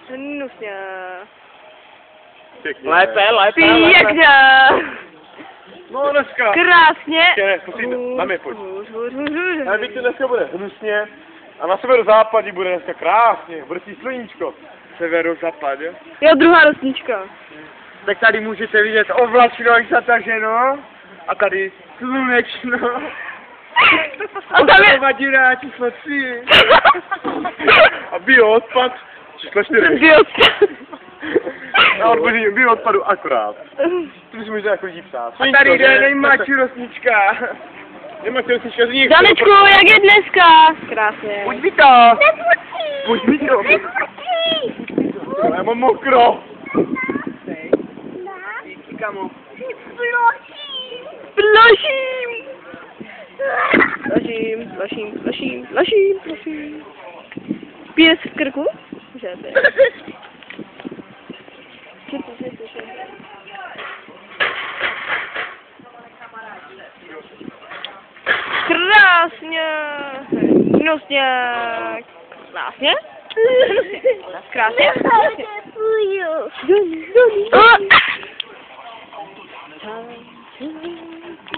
Hnusně. Pěkně. Lépe. Pěkně. No dneska. Krásně. Ne, musíte, na mě pojď. Ale víte, dneska bude hnusně a na severozápadě bude dneska krásně, vrtí sluníčko. Severozápadě. Jo, druhá rosnička. Tak tady můžete vidět oblačno jak zataženo. A tady slunečno. A tam je... Vadírá číslo 3. A bioodpad číslo 4. Já odbožím bioodpadu akorát. To si můžete jako lidí psát. A tady jde nejmladší rosnička. Nejmladší rosnička z nich. Danečku, jak je dneska? Krásně. Pojď mi to. Pojď mi to. Já mám mokro. Kamo. Ploším. Píres v krku? Že to je. Krásně. Hnusně. Krásně. Krásně. Krásně.